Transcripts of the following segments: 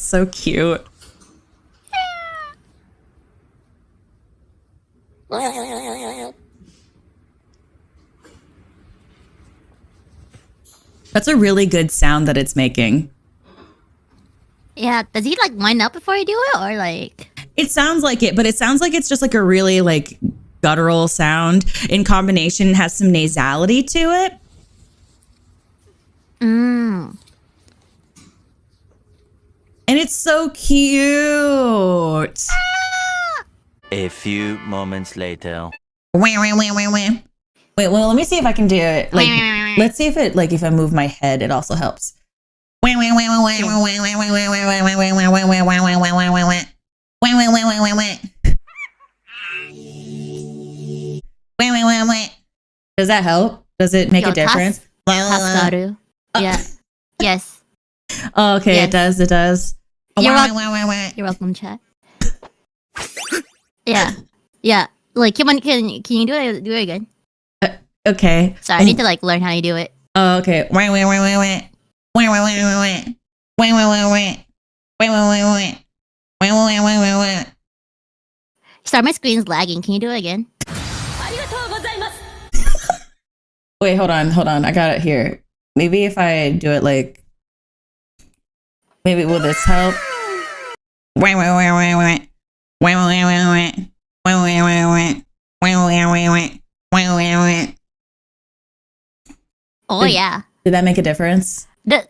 so cute. That's a really good sound that it's making. Yeah, does he like wind up before you do it, or like? It sounds like it, but it sounds like it's just like a really like guttural sound in combination. Has some nasality to it. And it's so cute. A few moments later. Wait, well, let me see if I can do it. Like, let's see if it, like, if I move my head, it also helps. Does that help? Does it make a difference? Yeah. Yes. Oh, okay, Yes. it does. It does. You're welcome, chat. Yeah. Yeah. Like, can you do it? Do it again. Okay. Sorry, I need to like learn how you do it. Oh, okay. Sorry, my screen's lagging. Can you do it again? Wait, hold on. I got it here. Maybe if I do it like, maybe will this help? Oh yeah. Did that make a difference? The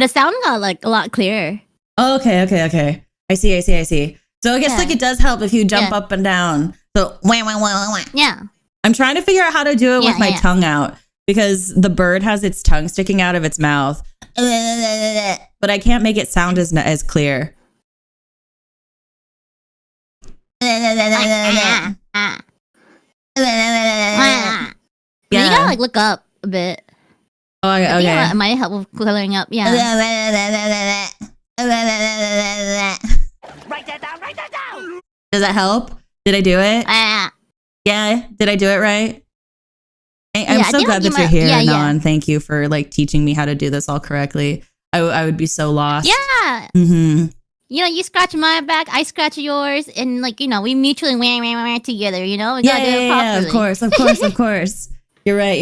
sound got like a lot clearer. Oh, okay. I see. So I guess like it does help if you jump up and down. So Yeah. I'm trying to figure out how to do it with my tongue out because the bird has its tongue sticking out of its mouth, but I can't make it sound as clear. Yeah. You gotta like look up a bit. Oh, I think okay. it might help with clearing up. Yeah. Write that down. Does that help? Did I do it? Yeah. Did I do it right? I'm so glad that you're here, Anon. Thank you for like teaching me how to do this all correctly. I would be so lost. Yeah. Mm-hmm. You know, you scratch my back, I scratch yours, and like, you know, we mutually wah together, you know? We gotta do it properly. Of course. You're right.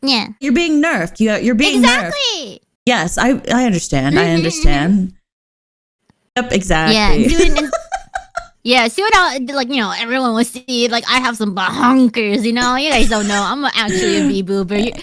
Yeah. You're being nerfed. You're being nerfed. Exactly. Yes, I understand. I understand. Yep, exactly. Yeah, see what like, you know, everyone will see, like, I have some bahonkers, you know? You guys don't know. I'm actually a bee-boober.